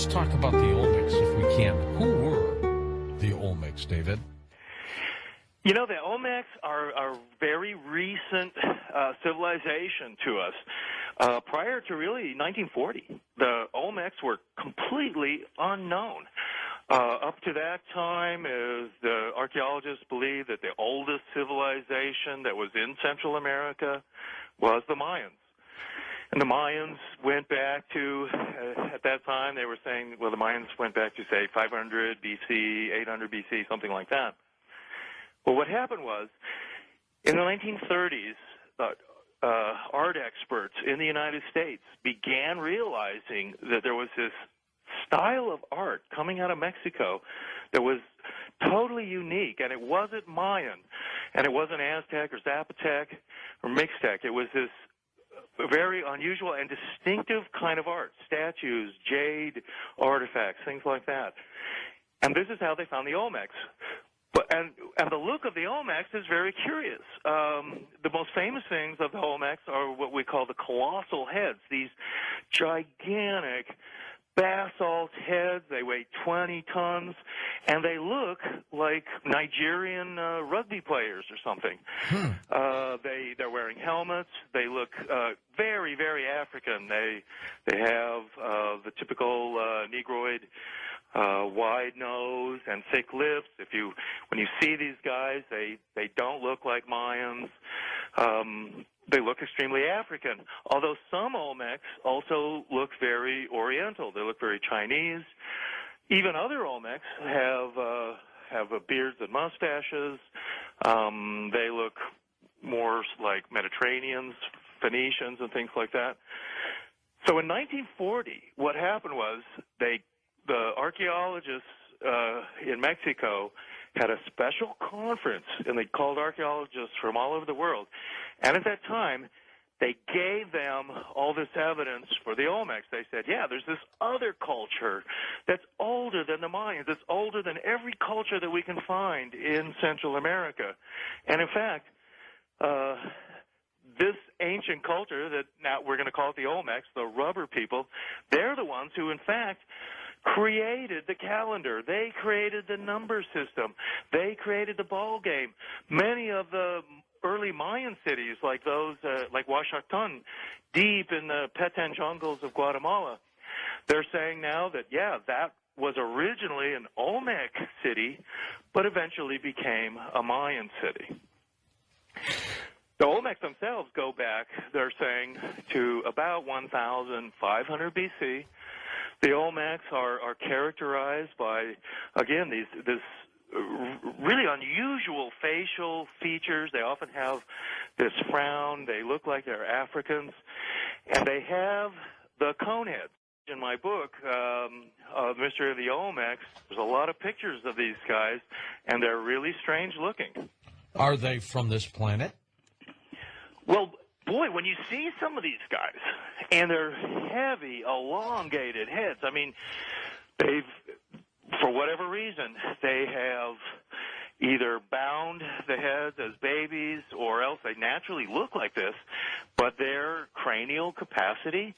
let's talk about the Olmecs if we can. Who were the Olmecs, David? You know, the Olmecs are a very recent civilization to us. Prior to really 1940, the Olmecs were completely unknown. Up to that time, the archaeologists believed that the oldest civilization that was in Central America was the Mayans. And the Mayans went back to, at that time, they were saying, well, the Mayans went back to, say, 500 BC, 800 BC, something like that. Well, what happened was, in the 1930s, art experts in the United States began realizing that there was this style of art coming out of Mexico that was totally unique, and it wasn't Mayan, and it wasn't Aztec or Zapotec or Mixtec. It was this very unusual and distinctive kind of art, statues, jade artifacts, things like that. And this is how they found the Olmecs. And the look of the Olmecs is very curious. The most famous things of the Olmecs are what we call the colossal heads, these gigantic basalt heads. They weigh 20 tons, and they look like Nigerian rugby players or something. They're wearing helmets. They look very, very African. They have the typical Negroid wide nose and thick lips. When you see these guys, they don't look like Mayans. They look extremely African, although some Olmecs also look very Oriental. They look very Chinese. Even other Olmecs have beards and mustaches. They look more like Mediterraneans, Phoenicians, and things like that. So in 1940, what happened was the archaeologists in Mexico had a special conference, and they called archaeologists from all over the world. And at that time, they gave them all this evidence for the Olmecs. They said, yeah, there's this other culture that's older than the Mayans. It's older than every culture that we can find in Central America. And in fact, this ancient culture that now we're going to call it the Olmecs, the rubber people, they're the ones who, in fact, created the calendar. They created the number system. They created the ball game. Many of the early Mayan cities, like those, like Oaxacan, deep in the Petén jungles of Guatemala, they're saying now that, yeah, that was originally an Olmec city, but eventually became a Mayan city. The Olmecs themselves go back, they're saying, to about 1,500 BC. The Olmecs are characterized by, again, this really unusual facial features. They often have this frown. They look like they're Africans. And they have the cone heads. In my book, Mystery of the Olmecs, there's a lot of pictures of these guys, and they're really strange looking. Are they from this planet? Well, boy, when you see some of these guys, and they're heavy, elongated heads, I mean, for whatever reason, they have either bound the heads as babies, or else they naturally look like this, but their cranial capacity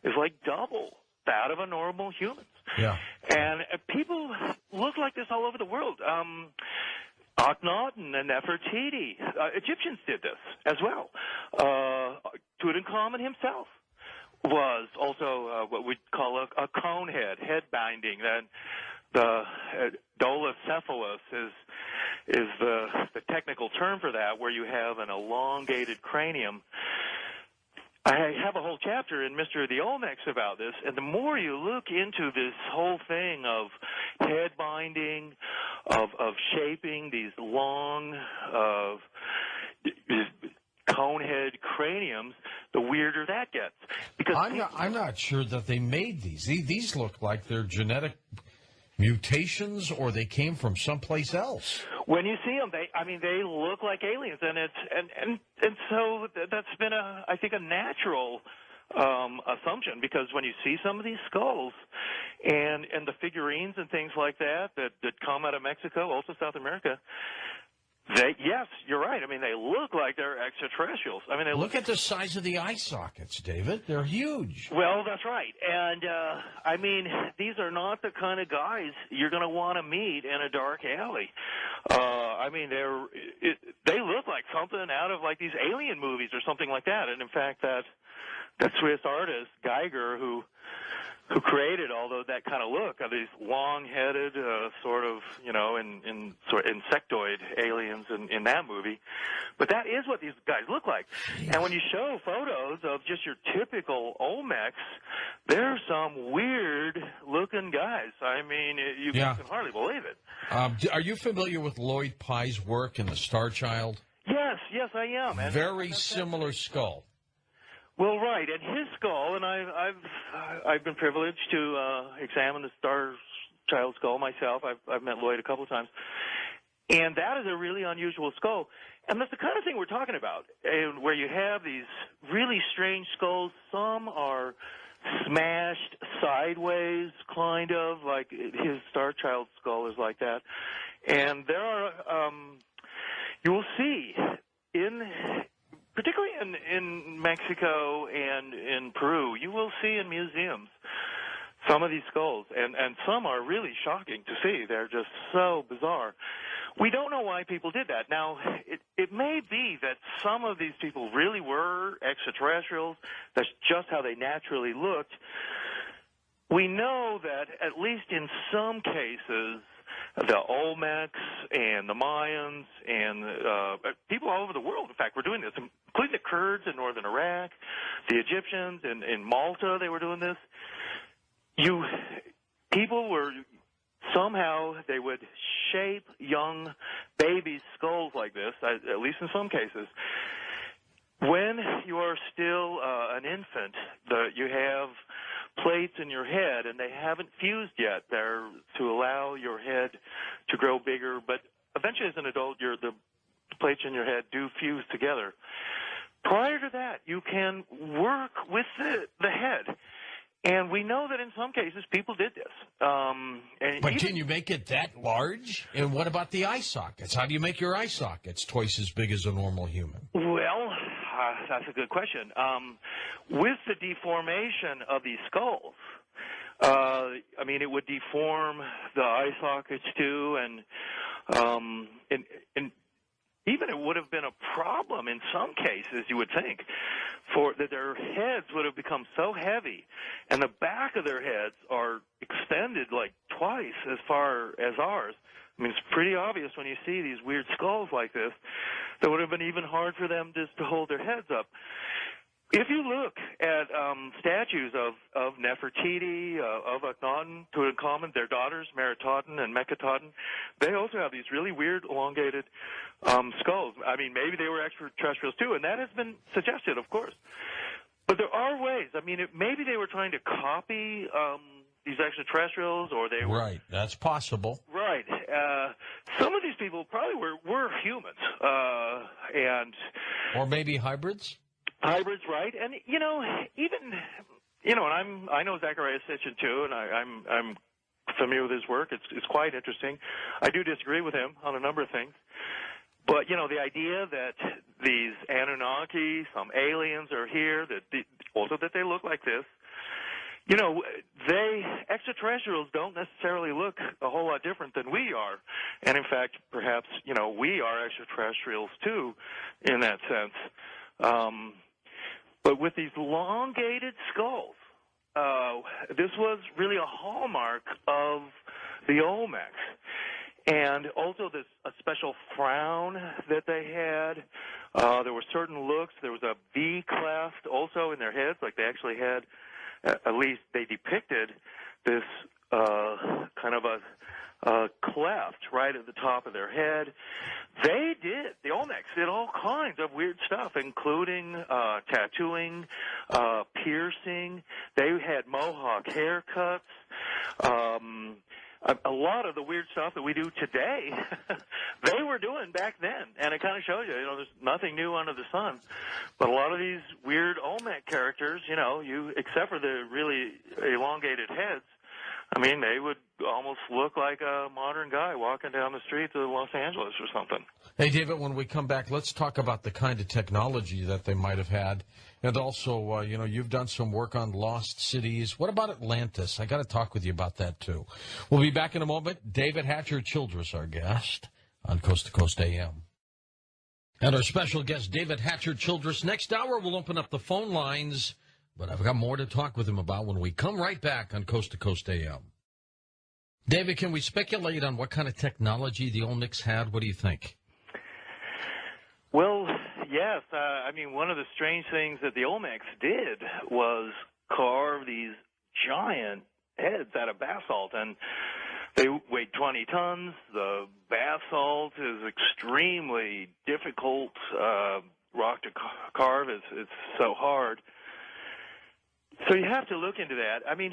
is like double that of a normal human. Yeah. And people look like this all over the world. Akhenaten and Nefertiti, Egyptians did this as well. Tutankhamun himself was also what we'd call a cone head binding. Then the dolicephalus is the technical term for that, where you have an elongated cranium. I have a whole chapter in Mystery of the Olmecs about this, and the more you look into this whole thing of head binding, of shaping these long conehead craniums, the weirder that gets. Because I'm not sure that they made these. These look like they're genetic mutations, or they came from someplace else. When you see them, they look like aliens, and so that's been I think a natural assumption, because when you see some of these skulls and the figurines and things like that come out of Mexico, also South America, Yes, you're right. I mean, they look like they're extraterrestrials. I mean, they Look at the size of the eye sockets, David. They're huge. Well, that's right. And, I mean, these are not the kind of guys you're going to want to meet in a dark alley. I mean, they look like something out of, like, these alien movies or something like that. And, in fact, that Swiss artist, Geiger, who created that kind of look of these long-headed, sort of, insectoid aliens in that movie. But that is what these guys look like. And when you show photos of just your typical Olmecs, there's some weird-looking guys. I mean, you can hardly believe it. Are you familiar with Lloyd Pye's work in The Star Child? Yes, I am. And very similar skull. Well, right, and his skull, and I've been privileged to examine the Star Child skull myself. I've met Lloyd a couple of times, and that is a really unusual skull. And that's the kind of thing we're talking about, where you have these really strange skulls. Some are smashed sideways, kind of like his Star Child skull is like that. And there are, you will see particularly in Mexico and in Peru, you will see in museums some of these skulls, and some are really shocking to see. They're just so bizarre. We don't know why people did that. Now, it may be that some of these people really were extraterrestrials. That's just how they naturally looked. We know that, at least in some cases, the Olmecs and the Mayans and people all over the world, in fact, were doing this, including the Kurds in northern Iraq, the Egyptians in Malta, they were doing this. People were somehow, they would shape young babies' skulls like this, at least in some cases. When you are still an infant, you have plates in your head, and they haven't fused yet. They're to allow your head to grow bigger, but eventually as an adult, the plates in your head do fuse together. Prior to that, you can work with the head. And we know that in some cases people did this. But can you make it that large? And what about the eye sockets? How do you make your eye sockets twice as big as a normal human? Well, that's a good question. With the deformation of these skulls, I mean, it would deform the eye sockets too, and even it would have been a problem in some cases, you would think, for that their heads would have become so heavy, and the back of their heads are extended like twice as far as ours. I mean, it's pretty obvious when you see these weird skulls like this, that would have been even hard for them just to hold their heads up. If you look at statues of Nefertiti, of Akhenaten, Tutankhamun, their daughters, Meritaten and Meketaten, they also have these really weird, elongated skulls. I mean, maybe they were extraterrestrials too, and that has been suggested, of course. But there are ways. I mean, maybe they were trying to copy these extraterrestrials, or they were... Right, that's possible. Right. Some of these people probably were humans. Or maybe hybrids? Hybrids, right? And and I know Zecharia Sitchin too, and I'm familiar with his work. It's quite interesting. I do disagree with him on a number of things, but the idea that these Anunnaki, some aliens, are here, also that they look like this. Extraterrestrials don't necessarily look a whole lot different than we are, and in fact, perhaps we are extraterrestrials too, in that sense. But with these elongated skulls, this was really a hallmark of the Olmecs. And also a special frown that they had. There were certain looks. There was a V cleft also in their heads, like they actually had, at least they depicted this kind of a cleft right at the top of their head. The Olmecs did all kinds of weird stuff, including tattooing, piercing. They had mohawk haircuts. A lot of the weird stuff that we do today, they were doing back then. And it kind of shows you, there's nothing new under the sun. But a lot of these weird Olmec characters, except for the really elongated heads, I mean, they would almost look like a modern guy walking down the streets of Los Angeles or something. Hey, David, when we come back, let's talk about the kind of technology that they might have had. And also, you've done some work on lost cities. What about Atlantis? I got to talk with you about that, too. We'll be back in a moment. David Hatcher Childress, our guest on Coast to Coast AM. And our special guest, David Hatcher Childress. Next hour, we'll open up the phone lines, but I've got more to talk with him about when we come right back on Coast to Coast AM. David, can we speculate on what kind of technology the Olmecs had? What do you think? Well, yes. I mean, one of the strange things that the Olmecs did was carve these giant heads out of basalt, and they weighed 20 tons. The basalt is extremely difficult rock to carve. It's so hard. So you have to look into that. I mean,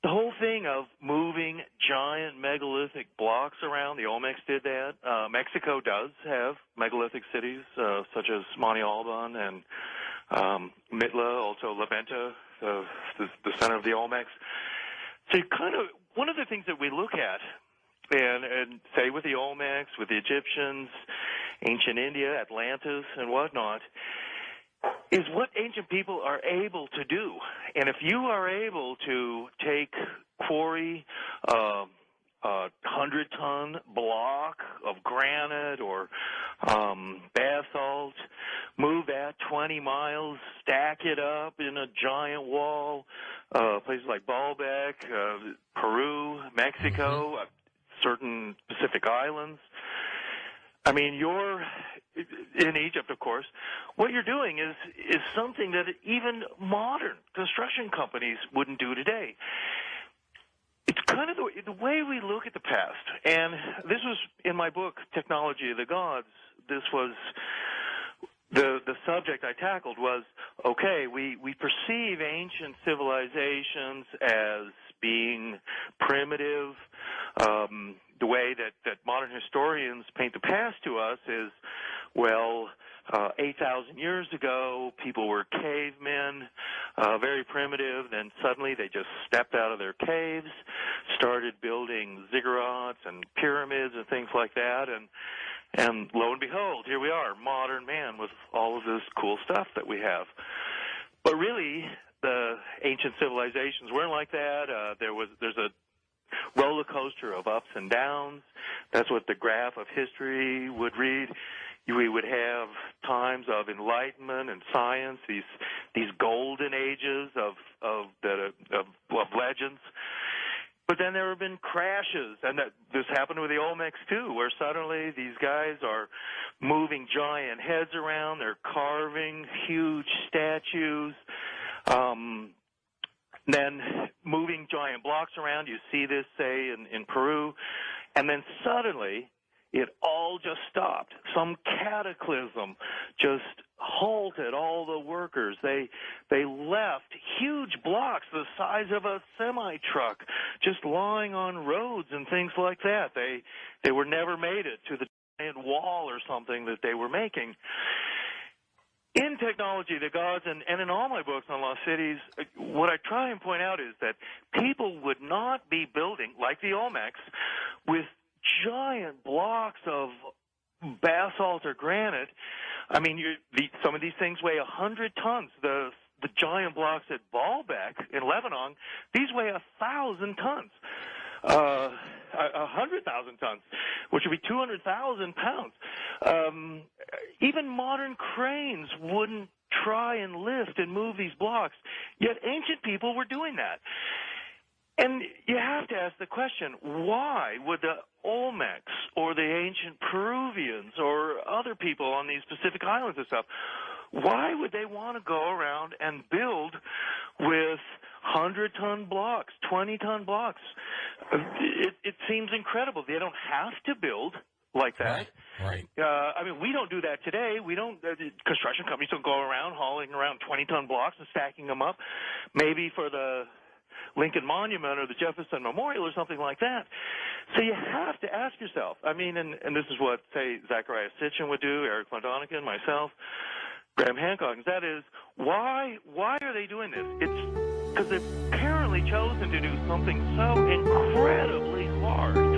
the whole thing of moving giant megalithic blocks around, the Olmecs did that. Mexico does have megalithic cities, such as Monte Alban and Mitla, also La Venta, the center of the Olmecs. So one of the things that we look at, and say with the Olmecs, with the Egyptians, ancient India, Atlantis, and whatnot, is what ancient people are able to do. And if you are able to quarry a 100-ton block of granite or basalt, move that 20 miles, stack it up in a giant wall, places like Baalbek, Peru, Mexico, certain Pacific islands. I mean, you're in Egypt, of course. What you're doing is something that even modern construction companies wouldn't do today. It's kind of the way we look at the past. And this was in my book, Technology of the Gods. This was the subject I tackled was, okay, we perceive ancient civilizations as being primitive. The way that modern historians paint the past to us is, 8,000 years ago, people were cavemen, very primitive. Then suddenly they just stepped out of their caves, started building ziggurats and pyramids and things like that. And lo and behold, here we are, modern man with all of this cool stuff that we have. But really, the ancient civilizations weren't like that. There's a roller coaster of ups and downs. That's what the graph of history would read. We would have times of enlightenment and science, these golden ages of legends. But then there have been crashes, and this happened with the Olmecs too, where suddenly these guys are moving giant heads around, they're carving huge statues, then moving giant blocks around. You see this, say, in Peru, and then suddenly it all just stopped. Some cataclysm just halted all the workers. They left huge blocks the size of a semi-truck just lying on roads and things like that. They were never made it to the giant wall or something that they were making. In Technology, the Gods, and in all my books on lost cities, what I try and point out is that people would not be building, like the Olmecs, with giant blocks of basalt or granite. I mean, some of these things weigh 100 tons. The giant blocks at Baalbek in Lebanon, these weigh 1,000 tons. 100,000 tons, which would be 200,000 pounds. Even modern cranes wouldn't try and lift and move these blocks, yet ancient people were doing that. And you have to ask the question, why would the Olmecs or the ancient Peruvians or other people on these Pacific islands and stuff, why would they want to go around and build with 100-ton blocks, 20-ton blocks? It seems incredible. They don't have to build like that. Right. I mean, we don't do that today. We don't. Construction companies don't go around hauling around 20-ton blocks and stacking them up, maybe for the Lincoln Monument or the Jefferson Memorial or something like that. So you have to ask yourself. I mean, and this is what, say, Zachariah Sitchin would do, Eric Von Däniken, myself, Graham Hancock. That is, why are they doing this? It's because apparently chosen to do something so incredibly hard